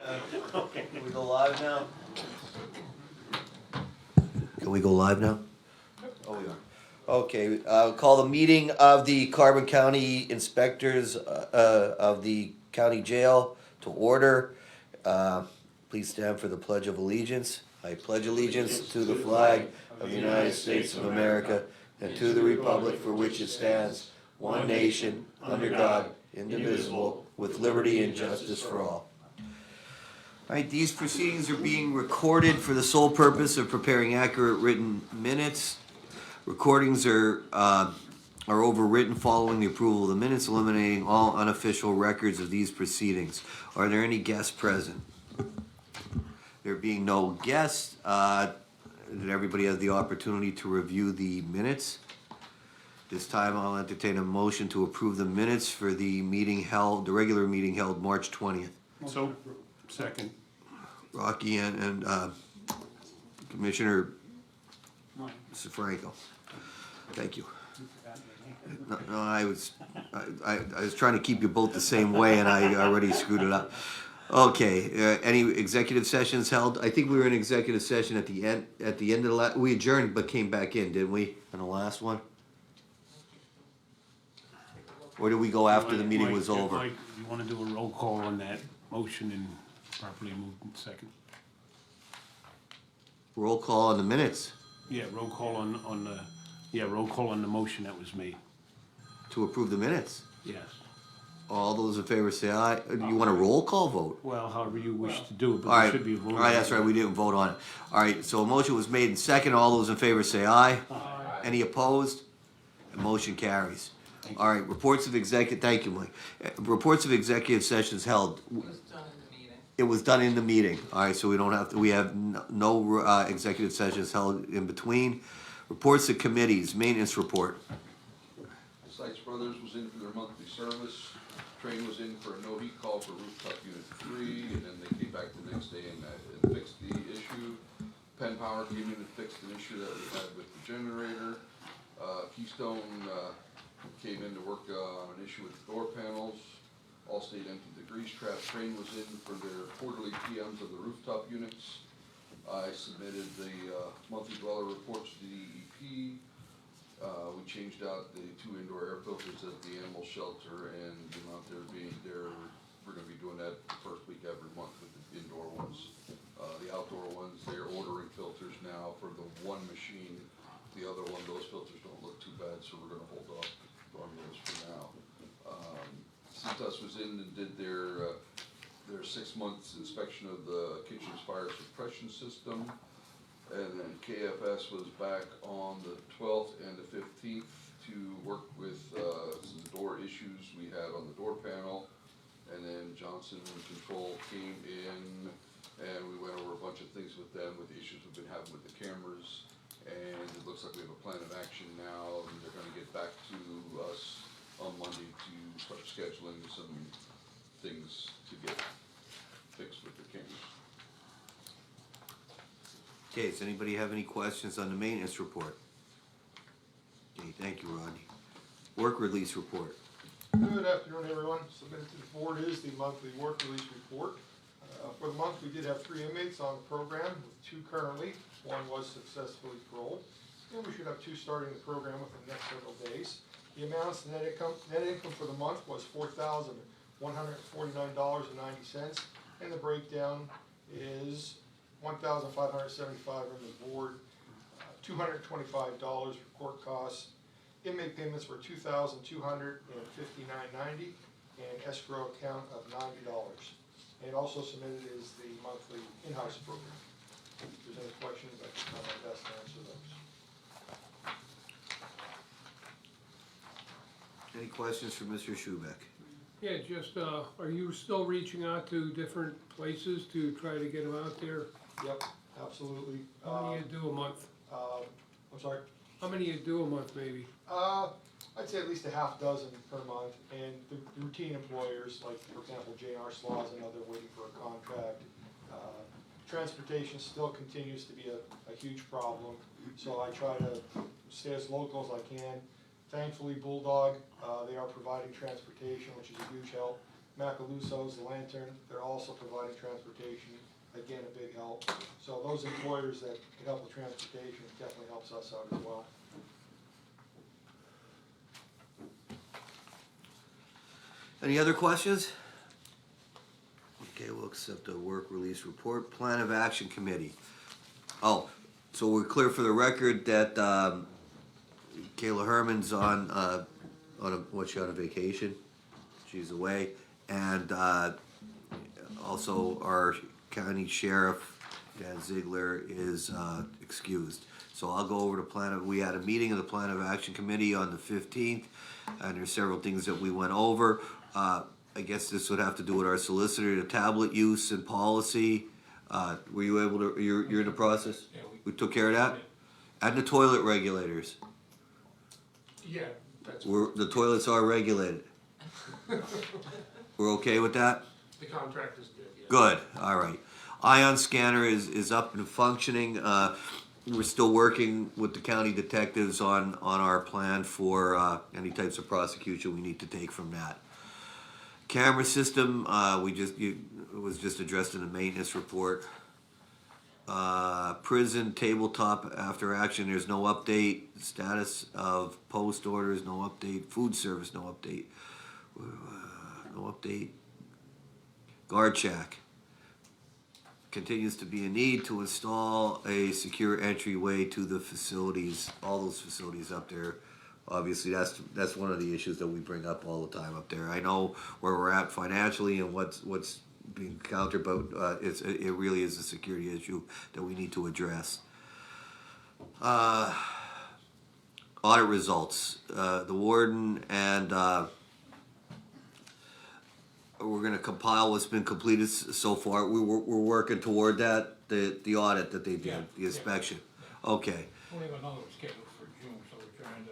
Can we go live now? Can we go live now? Oh, we are. Okay, call the meeting of the Carbon County Inspectors of the County Jail to order. Please stand for the Pledge of Allegiance. I pledge allegiance to the flag of the United States of America and to the republic for which it stands, one nation, under God, indivisible, with liberty and justice for all. All right, these proceedings are being recorded for the sole purpose of preparing accurate written minutes. Recordings are overwritten following the approval of the minutes, eliminating all unofficial records of these proceedings. Are there any guests present? There being no guests, did everybody have the opportunity to review the minutes? This time I'll entertain a motion to approve the minutes for the meeting held, the regular meeting held March 20th. So, second. Rocky and Commissioner Franco. Thank you. No, I was trying to keep you both the same way, and I already screwed it up. Okay, any executive sessions held? I think we were in executive session at the end. At the end of the last, we adjourned but came back in, didn't we? In the last one, or did we go after the meeting was over? Mike, you wanna do a roll call on that motion and properly moved in second? Roll call on the minutes Yeah, roll call roll call on the motion that was made. to approve the minutes. Yes. All those in favor say aye. You want a roll call vote? Well, however you wish to do it, All but right, there should be a vote. all right, that's right, we didn't vote on it. All right, so a motion was made in second, all those in favor say aye. Aye. Any opposed? The motion carries. All right, reports of executive, thank you, Mike. Reports of executive sessions held. It was done in the meeting, all right, so we don't have to, we have no executive sessions held in between. Reports of committees, maintenance report. Sykes Brothers was in for their monthly service. Train was in for a no heat call for rooftop unit 3, and then they came back the next day and fixed the issue. Penn Power came in and fixed an issue that we had with the generator. Keystone came in to work on an issue with the door panels. Allstate emptied the grease trap. Train was in for their quarterly PMs of the rooftop units. I submitted the monthly dweller reports to the DEP. We changed out the 2 indoor air filters at the animal shelter, and the amount they're being there, we're gonna be doing that the first week every month with the indoor ones. The outdoor ones, they're ordering filters now for the one machine. The other one, those filters don't look too bad, so we're gonna hold off on those for now. CETUS was in and did their 6 months inspection of the kitchen's fire suppression system. And then KFS was back on the 12th and the 15th to work with some door issues we had on the door panel. And then Johnson Control came in and we went over a bunch of things with them, with the issues we've been having with the cameras. And it looks like we have a plan of action now, and they're gonna get back to us on Monday to start scheduling some things to get fixed with the cameras. Okay, does anybody have any questions on the maintenance report? Okay, thank you, Rodney. Work release report. Good afternoon, everyone. Submitted to the board is the monthly work release report. For the month, we did have 3 inmates on the program, with 2 currently. 1 was successfully paroled, and we should have 2 starting the program within the next several days. The amounts, the net income for the month was $4,149.90, and the breakdown is $1,575 from the board, $225 for court costs. Inmate payments were $2,259.90, and escrow account of $90. And also submitted is the monthly in-house program. If there's any questions, I can try my best to answer those. Any questions for Mr. Schubeck? Yeah, just, are you still reaching out to different places to try to get them out there? Yep, absolutely. How many you do a month? I'm sorry. How many you do a month, maybe? I'd say at least a half dozen per month, and the routine employers, like for example, J&R Slaw is another waiting for a contract. Transportation still continues to be a huge problem, so I try to stay as local as I can. Thankfully, Bulldog, they are providing transportation, which is a huge help. Macaluso's, the Lantern, they're also providing transportation, again, a big help. So those employers that can help with transportation definitely helps us out as well. Any other questions? Okay, we'll accept the work release report. Plan of Action Committee. Oh, so we're clear for the record that Kayla Herman's on she on a vacation? She's away. And also our county sheriff, Dan Ziegler, is excused. So I'll go over to we had a meeting of the Plan of Action Committee on the 15th, and there's several things that we went over. I guess this would have to do with our solicitor, the tablet use and policy. Were you able to, you're in the process? Yeah, We took care of that? And the toilet regulators. Yeah, that's, The toilets are regulated. We're okay with that? the contract is good, yeah. Good, all right. Ion scanner is up and functioning. We're still working with the county detectives on our plan for any types of prosecution we need to take from that. Camera system, it was just addressed in the maintenance report. Prison tabletop after action, there's no update. Status of post orders, no update. Food service, no update. No update. Guard shack. Continues to be a need to install a secure entryway to the facilities, all those facilities up there. Obviously, that's one of the issues that we bring up all the time up there. I know where we're at financially and what's being countered, but it really is a security issue that we need to address. Audit results. The warden and we're going to compile what's been completed so far. We're working toward that, the audit that they did, Yeah, the inspection. Okay. We have another one scheduled for June, so we're trying to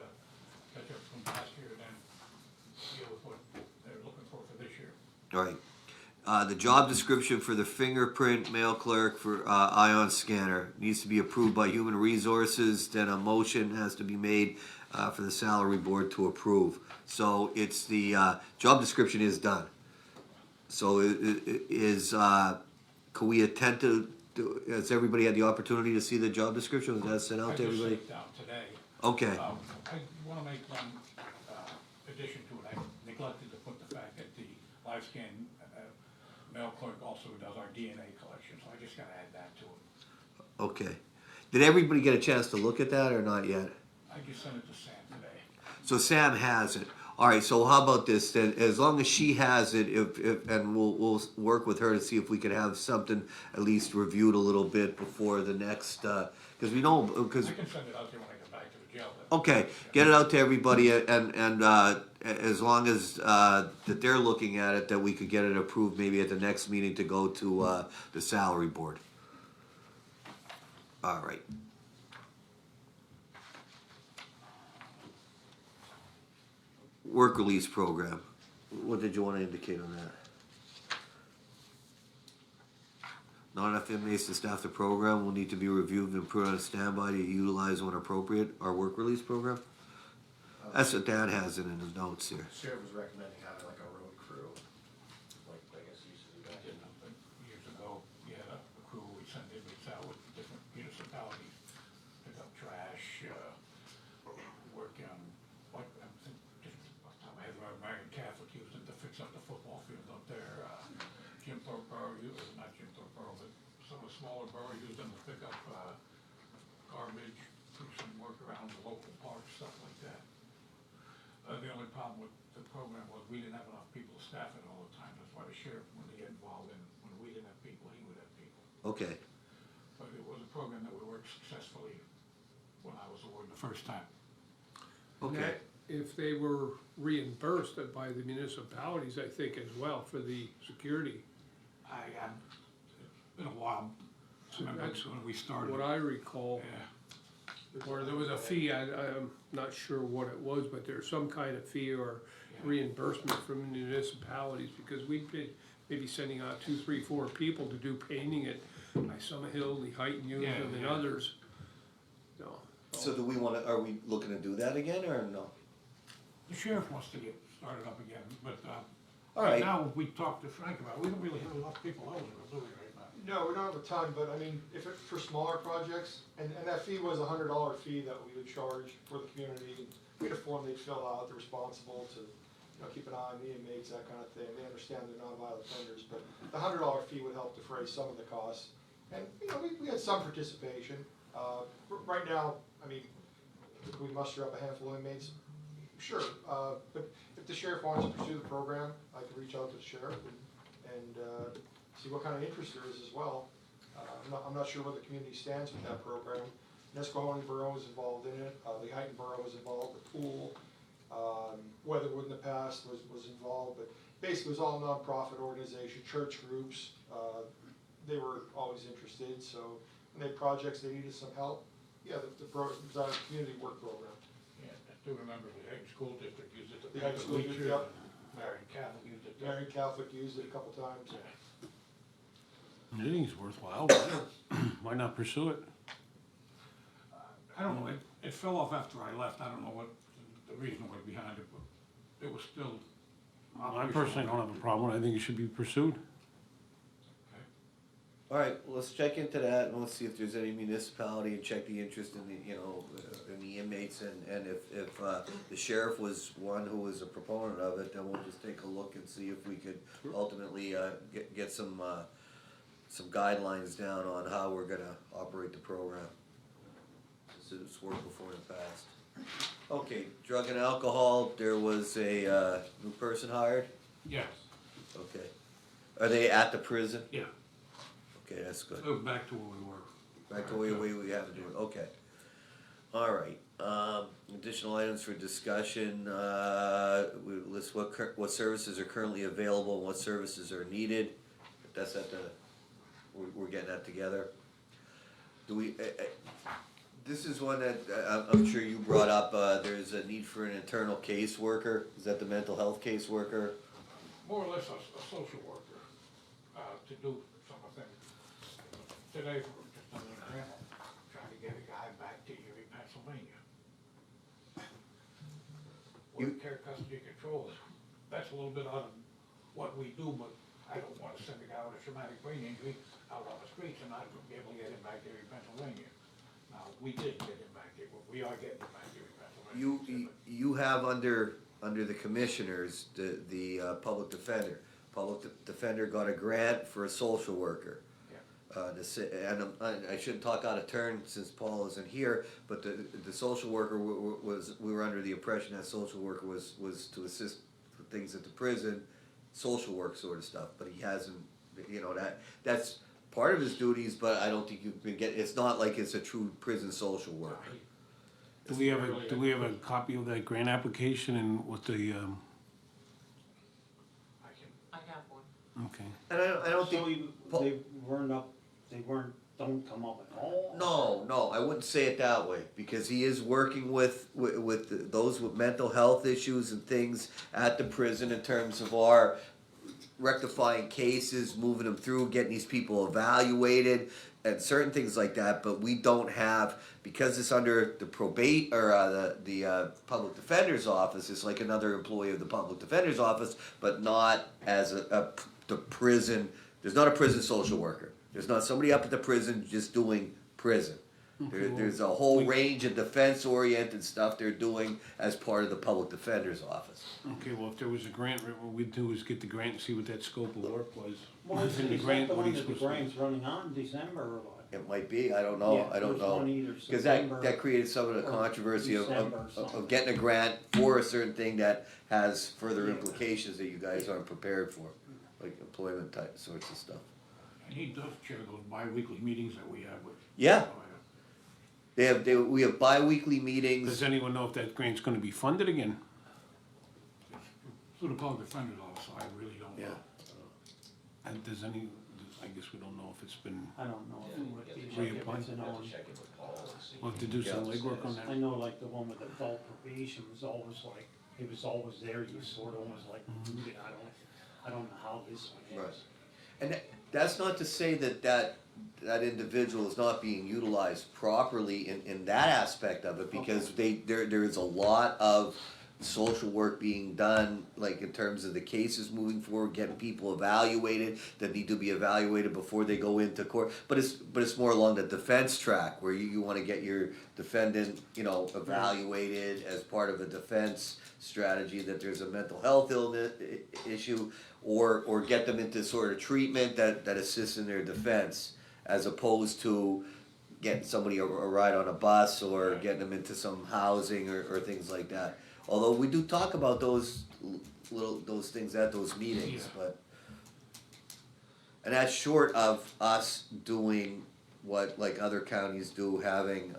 catch up from last year and then deal with what they're looking for this year. All right. The job description for the fingerprint mail clerk for Ion scanner needs to be approved by Human Resources. Then a motion has to be made for the salary board to approve. So it's the job description is done. So can we attend to? Has everybody had the opportunity to see the job description? Was that sent out to everybody? I just sent it down today. Okay. I wanna make one, addition to it. I neglected to put the fact that the live scan, mail clerk also does our DNA collection, so I just gotta add that to it. Okay. Did everybody get a chance to look at that or not yet? I just sent it to Sam today. So Sam has it. All right. So how about this then? As long as she has it, and we'll work with her to see if we can have something at least reviewed a little bit before the next. Because we know because. I can send it out there when I get back to the jail. Then. Okay, get it out to everybody, and as long as that they're looking at it, that we could get it approved maybe at the next meeting to go to the salary board. All right. Work release program. What did you want to indicate on that? Not enough inmates to staff the program will need to be reviewed and put on standby to utilize when appropriate. Our work release program? That's what Dan has it in his notes here. Sheriff was recommending having like a road crew, like I guess usually I back did in. nothing years ago. You had a crew, we sent inmates out with different municipalities, pick up trash, work on, what, I'm thinking, just off the top of my head, American Catholic used it to fix up the football field up there. Jim Thorpe Borough, not Jim Thorpe Borough, but some of the smaller boroughs used them to pick up, garbage, do some work around the local parks, stuff like that. The only problem with the program was we didn't have enough people to staff it all the time. That's why the sheriff, when he get involved in, when we didn't have people, he would have people. Okay. But it was a program that we worked successfully when I was awarded the first time. Okay. If they were reimbursed by the municipalities, I think as well for the security. It's been a while. I remember That's when we started. What I recall, Yeah, or there was a fee, I'm not sure what it was, but there's some kind of fee or reimbursement from municipalities, because we'd be maybe sending out 2, 3, 4 people to do painting it by Summit Hill, the Heighton used Yeah, them and yeah. others. No. So do we want to? Are we looking to do that again or no? the sheriff wants to get started up again, but All Right right, now, we talked to Frank about it, we don't really have enough people eligible, do we, right now? No, we don't have a ton, but I mean, if it, for smaller projects, and that fee was $100 fee that we would charge for the community. We had a form they'd fill out, they're responsible to, keep an eye on the inmates, that kind of thing. They understand they're non-violent offenders, but the $100 fee would help defray some of the costs. And, we had some participation. Right now, I mean, if we muster up a handful of inmates, sure, but if the sheriff wants to pursue the program, I can reach out to the sheriff and see what kind of interest there is as well. I'm not sure where the community stands with that program. Nesquehoning Borough was involved in it, Lehighton Borough was involved, the pool, Weatherwood in the past was involved, but basically it was all nonprofit organization, church groups, they were always interested, so when they had projects, they needed some help. Yeah, the program was on a community work program. Yeah, I do remember the Hayden School District used it to The paint Hayden the School District, bleachers, yep. and Marion Catholic used it to. Marion Catholic used it a couple times. Yeah. I think it's worthwhile, but why not pursue it? I don't know, it fell off after I left, I don't know what the reason was behind it, but it was still. I personally don't have a problem, I think it should be pursued. all right, let's check into that and let's see if there's any municipality and check the interest in the, in the inmates and if the sheriff was one who was a proponent of it, then we'll just take a look and see if we could ultimately get some guidelines down on how we're gonna operate the program. So it's worked before in the past. Okay, drug and alcohol, there was a new person hired, Yes, okay. Are they at the prison? yeah, Okay, that's good. we're back to where we were. Back to the way we have to do it, okay. All right, additional items for discussion, we list what services are currently available and what services are needed. That's at the, we're getting that together. Do we, this is one that I'm sure you brought up, there's a need for an internal caseworker, is that the mental health caseworker? More or less a social worker, to do some of the things. Today, for just an example, trying to get a guy back to Erie, Pennsylvania. With care, custody, control, that's a little bit out of what we do, but I don't wanna send a guy with a traumatic brain injury out on the streets and not be able to get him back to Erie, Pennsylvania. Now, we did get him back there, we are getting him back to Erie, Pennsylvania. You have under the commissioners, the public defender. Public defender got a grant for a social worker. And I shouldn't talk out of turn since Paul isn't here, but the social worker we were under the impression that social worker was to assist with things at the prison, social work sort of stuff, but he hasn't, that's part of his duties, but I don't think you've been it's not like it's a true prison social worker. Do we have a copy of that grant application and what the, I can, I have one. okay. And I don't So think, don't come up at all? no, I wouldn't say it that way, because he is working with those with mental health issues and things at the prison in terms of our rectifying cases, moving them through, getting these people evaluated, and certain things like that, but we don't have, because it's under the probate, or the public defender's office, it's like another employee of the public defender's office, but not as the prison, there's not a prison social worker. There's not somebody up at the prison just doing prison. There's a whole range of defense-oriented stuff they're doing as part of the public defender's office. Okay, well, if there was a grant, what we'd do is get the grant and see what that scope of work was. Well, is And the that grant, the what one he's that the supposed to- grant's running on December or what? It might be, I don't know, Yeah, I don't there's one know. either Because September that created some of the or controversy December or of something. getting a grant for a certain thing that has further Yeah. implications that you guys aren't prepared for, like employment type sorts of stuff. and he does chair those bi-weekly meetings that we have with. Yeah. We have bi-weekly meetings. Does anyone know if that grant's gonna be funded again? Through the public defender's office, I really don't know. And does any, I guess we don't know if it's been, I don't know if it would be, Reappoint. if it's an own- Check it with Paul and see. we'll have to do some legwork on I that. know like the one with adult probation was always like, it was always there, you sort of almost like, I don't know how this one Right. is. And that's not to say that individual is not being utilized properly in that aspect of it, because there is a lot of social work being done, like in terms of the cases moving forward, getting people evaluated that need to be evaluated before they go into court. But it's more along the defense track where you wanna get your defendant, evaluated as part of a defense strategy, that there's a mental health illness issue, or get them into sort of treatment that assists in their defense, as opposed to getting somebody a ride on a bus or getting them into some housing or things like that. Although we do talk about those things at those meetings, but. And that's short of us doing what like other counties do, having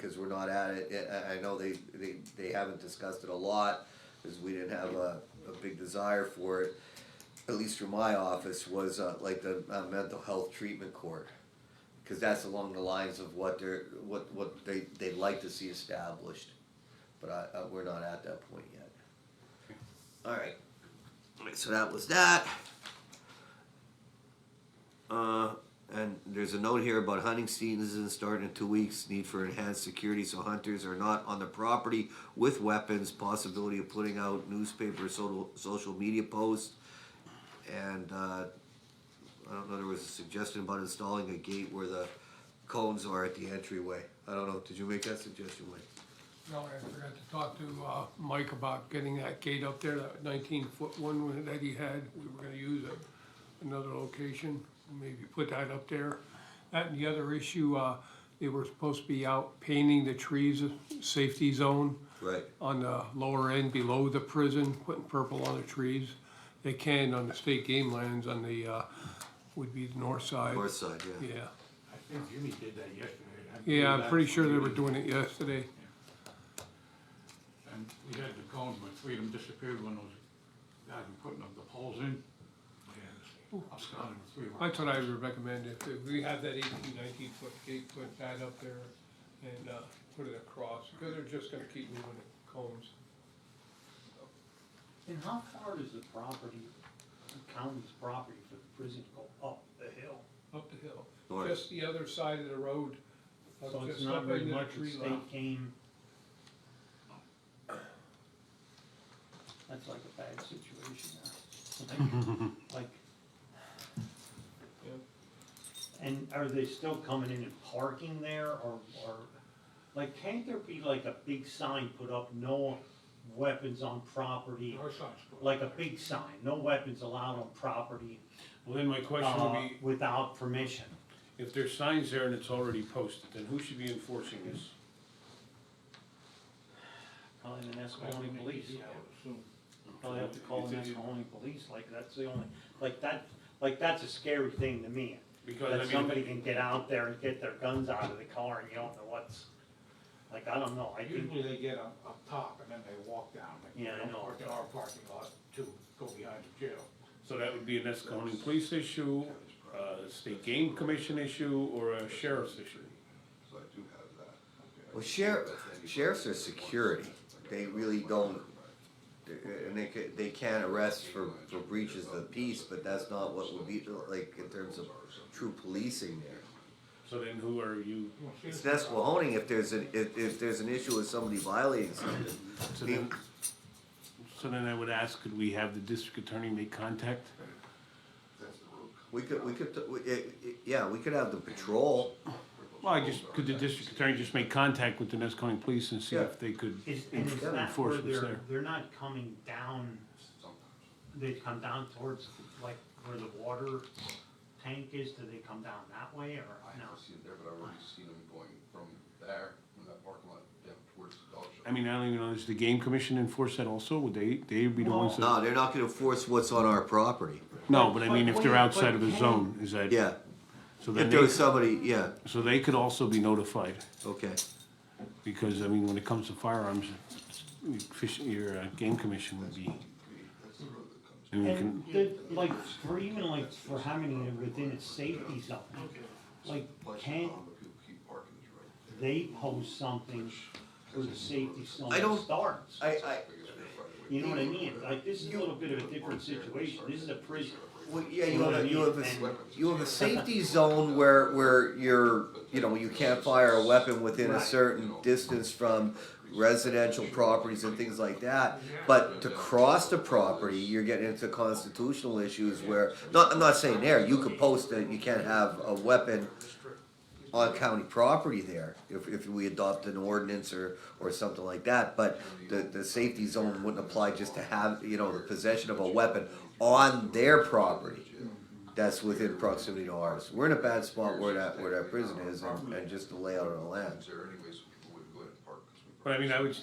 cause we're not at it, I know they haven't discussed it a lot, cause we didn't have a big desire for it, at least through my office, was like the mental health treatment court. Cause that's along the lines of what they'd like to see established, but we're not at that point yet. Alright, so that was that. And there's a note here about hunting season starting in 2 weeks, need for enhanced security so hunters are not on the property with weapons, possibility of putting out newspaper, social media posts, and I don't know, there was a suggestion about installing a gate where the cones are at the entryway. I don't know, did you make that suggestion, Mike? No, I forgot to talk to Mike about getting that gate up there, that 19-foot one that he had. We were gonna use another location, maybe put that up there. That and the other issue, they were supposed to be out painting the trees, safety zone. Right. On the lower end below the prison, putting purple on the trees. They can on the state game lands on the, would be the north side. North side, yeah. Yeah, I think Jimmy did that yesterday. yeah, I'm pretty sure they were doing it yesterday. And we had the cones, but three of them disappeared when those guys were putting up the poles in. And absconded with three of them. That's what I would recommend, if we have that 19 foot gate, put that up there and, put it across, because they're just gonna keep moving the cones. And how far does the property, the county's property for the prison go up the hill? Up the hill, North. just the other side of the road. So it's just not up very into the much the tree line. state came. That's like a bad situation now. Like, Yeah. and are they still coming in and parking there, or, like, can't there be like a big sign put up, no weapons on property? Our sign's put Like a up. big sign, no weapons allowed on property, Well, then my question would be, without permission. if there's signs there and it's already posted, then who should be enforcing this? Probably the Nescahoning police. Yeah, I would assume. Probably have to call the It's- Nescahoning police, like, that's the only, like, that's a scary thing to me. Because, I That mean, somebody can get out there and get their guns out of the car and you don't know what's, like, I don't know, I think, Usually they get up top and then they walk down. They Yeah, I don't know. park in our parking lot to go behind the jail. so that would be a Nescahoning police issue, a state game commission issue, or a sheriff's issue? So I do have that. Okay. Well, sheriffs are security, they really don't, and they can arrest for breaches of the peace, but that's not what would be, like, in terms of true policing there. So then who are you, It's Nesquehoning if there's an issue with somebody violating something. so then I would ask, could we have the district attorney make contact? We could have the patrol. Well, could the district attorney just make contact with the Nescahoning police and see Yeah. if they could and is that where enforce what's there? they're not coming down, they come down towards, like, where the water tank is, do they come down that way, or I no? haven't seen it there, but I've already seen them going from there, from that parking lot, down towards the dog show. I mean, I don't even know, does the game commission enforce that also? Would they be the ones that? No, they're not gonna enforce what's on our property. No, but I mean, if they're But outside of a can- zone, is that? Yeah, So then if there was they, somebody, yeah, so they could also be notified, okay. because, I mean, when it comes to firearms, your game commission would be. I mean, you And can, like, for even like, for having it within a safety zone, like, can't they post something where the safety zone I don't- starts? I, You know what I mean? Like, this is a little bit of a different situation, this is a prison. well, yeah, You know what I you mean? have a safety zone where you're, you can't fire a weapon within a Right. certain distance from residential properties and things like that. But to cross the property, you're getting into constitutional issues where, I'm not saying there, you could post that you can't have a weapon on county property there, if we adopt an ordinance or something like that, but the safety zone wouldn't apply just to have, the possession of a weapon on their property that's within proximity to ours. We're in a bad spot where that prison is, and just the layout of the land. There anyways, so people wouldn't go ahead and park, 'cause we But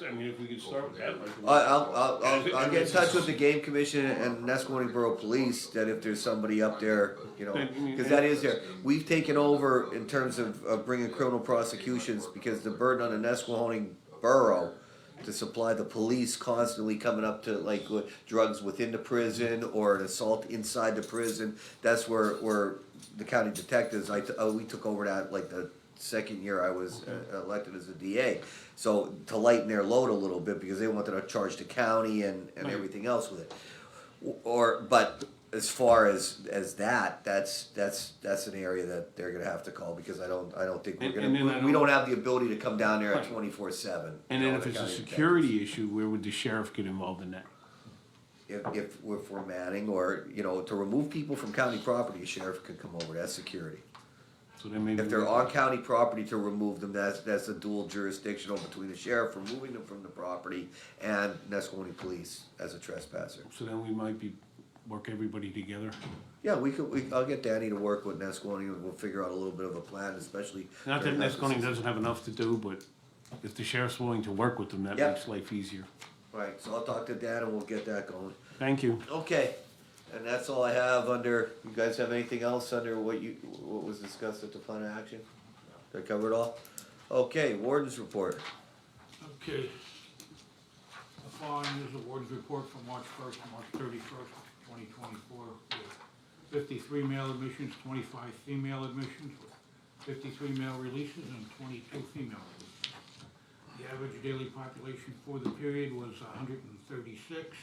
I mean, if we could start with that, like. I'll get in touch with the game commission and Nesquony Borough Police, that if there's somebody up there, cause that is there. We've taken over in terms of bringing criminal prosecutions, because the burden on the Nesquony Borough to supply the police constantly coming up to like drugs within the prison or an assault inside the prison. That's where the county detectives, we took over that like the second year I was elected as a DA. So to lighten their load a little bit, because they wanted to charge the county and everything else with it. But as far as that's an area that they're gonna have to call, because I don't think we don't have the ability to come down there at 24/7. And then if it's a security issue, where would the sheriff get involved in that? If we're manning, or to remove people from county property, a sheriff could come over. That's security. So then maybe. If they're on county property, to remove them, that's a dual jurisdictional between the sheriff removing them from the property and Nesquony Police as a trespasser. So then we might work everybody together. Yeah, I'll get Danny to work with Nesquony, and we'll figure out a little bit of a plan, especially. Not that Nesquony doesn't have enough to do, but if the sheriff's willing to work with them, that Yep. makes life easier. Right, so I'll talk to Dan and we'll get that going. Thank you. Okay, and that's all I have under, you guys have anything else under what was discussed at the plan of action? Did I cover it all? Okay, warden's report. Okay. The following is the warden's report from March 1st to March 31st, 2024, with 53 male admissions, 25 female admissions, with 53 male releases and 22 female releases. The average daily population for the period was 136.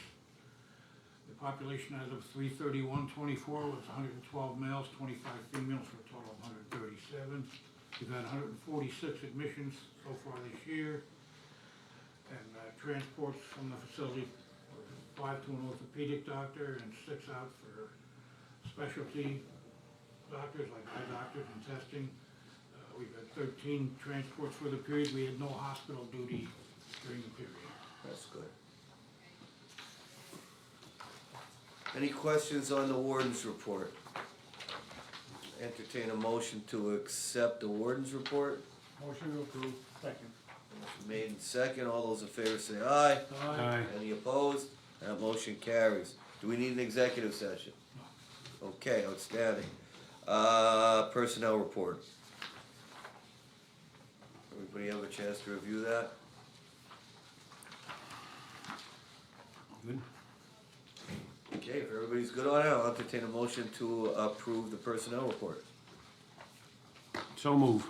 The population as of 3/31/24 was 112 males, 25 females, for a total of 137. We've had 146 admissions so far this year. And transports from the facility, 5 to an orthopedic doctor and 6 out for specialty doctors, like eye doctors and testing. We've had 13 transports for the period. We had no hospital duty during the period. That's good. Any questions on the warden's report? Entertain a motion to accept the warden's report. Motion to approve. Second. Motion made in second, all those in favor say aye. Aye. Any opposed? That motion carries. Do we need an executive session? Okay, outstanding. Personnel report. Everybody have a chance to review that? Good. Okay, if everybody's good on it, I'll entertain a motion to approve the personnel report. So move.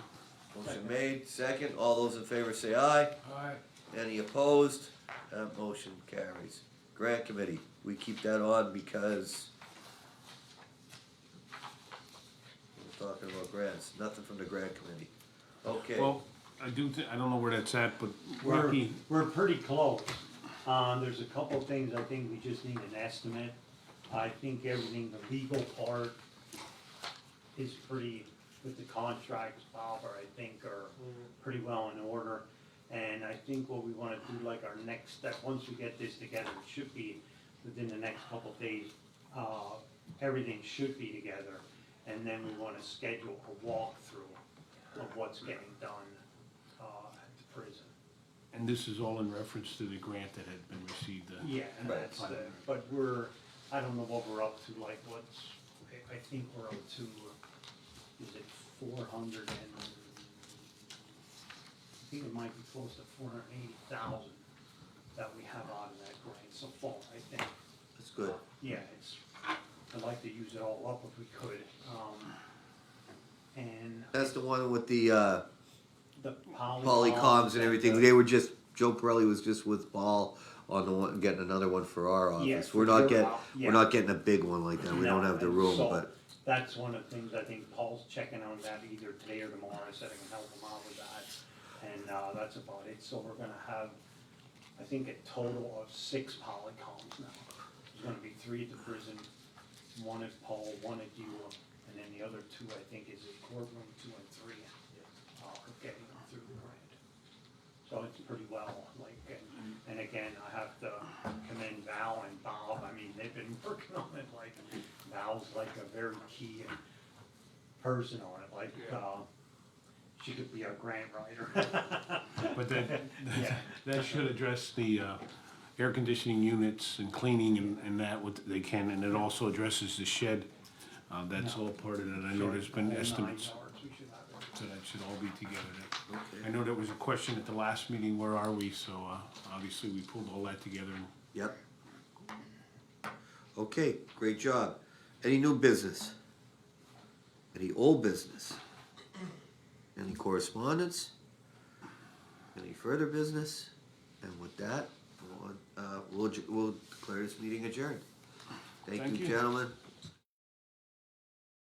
Motion made, second, all those in favor say aye. Aye. Any opposed? That motion carries. Grant committee, we keep that on because we're talking about grants, nothing from the grant committee. Okay, Well, I don't know where that's at, but We're, Rocky, we're pretty close. There's a couple things I think we just need an estimate. I think everything, the legal part is pretty, with the contracts, Barbara, I think are pretty well in order. And I think what we wanna do, like our next step, once we get this together, it should be within the next couple days, everything should be together. And then we wanna schedule a walkthrough of what's getting done, at the prison. and this is all in reference to the grant that had been received. Yeah, and Right. that's but I don't know what we're up to, like I think we're up to, is it 400 and, I think it might be close to 480,000 that we have out of that grant so far, I think. that's good. Yeah, I'd like to use it all up if we could, and That's the one with the the polycoms and everything, they were just, Joe Pirelli was just with Paul on the one, getting another one for our office. Yes, We're for not your getting, house, yeah. we're not getting a big one like that, we don't No, have the and room, so but, that's one of the things I think Paul's checking on that either today or tomorrow, I said I can help him out with that. And, that's about it, so we're gonna have I think a total of 6 polycoms now. There's gonna be 3 at the prison, 1 at Pole, 1 at Eula, and then the other 2, I think, is at courtroom 2 and 3, are getting them through the grant. So it's pretty well, like, and again, I have to commend Val and Bob, I mean, they've been working on it, like, Val's like a very key person on it, like, she could be our grant writer. But that, Yeah. that should address the, air conditioning units and cleaning and that, what they can, and it also addresses the shed. That's all part of it, I know there's been All 9 estimates, yards, we should have it. so that should all be together. Okay. I know there was a question at the last meeting, where are we, so, obviously we pulled all that together and Yep. Okay, great job. Any new business? Any old business? Any correspondence? Any further business? And with that, we'll declare this meeting adjourned. Thank Thank you, you. gentlemen.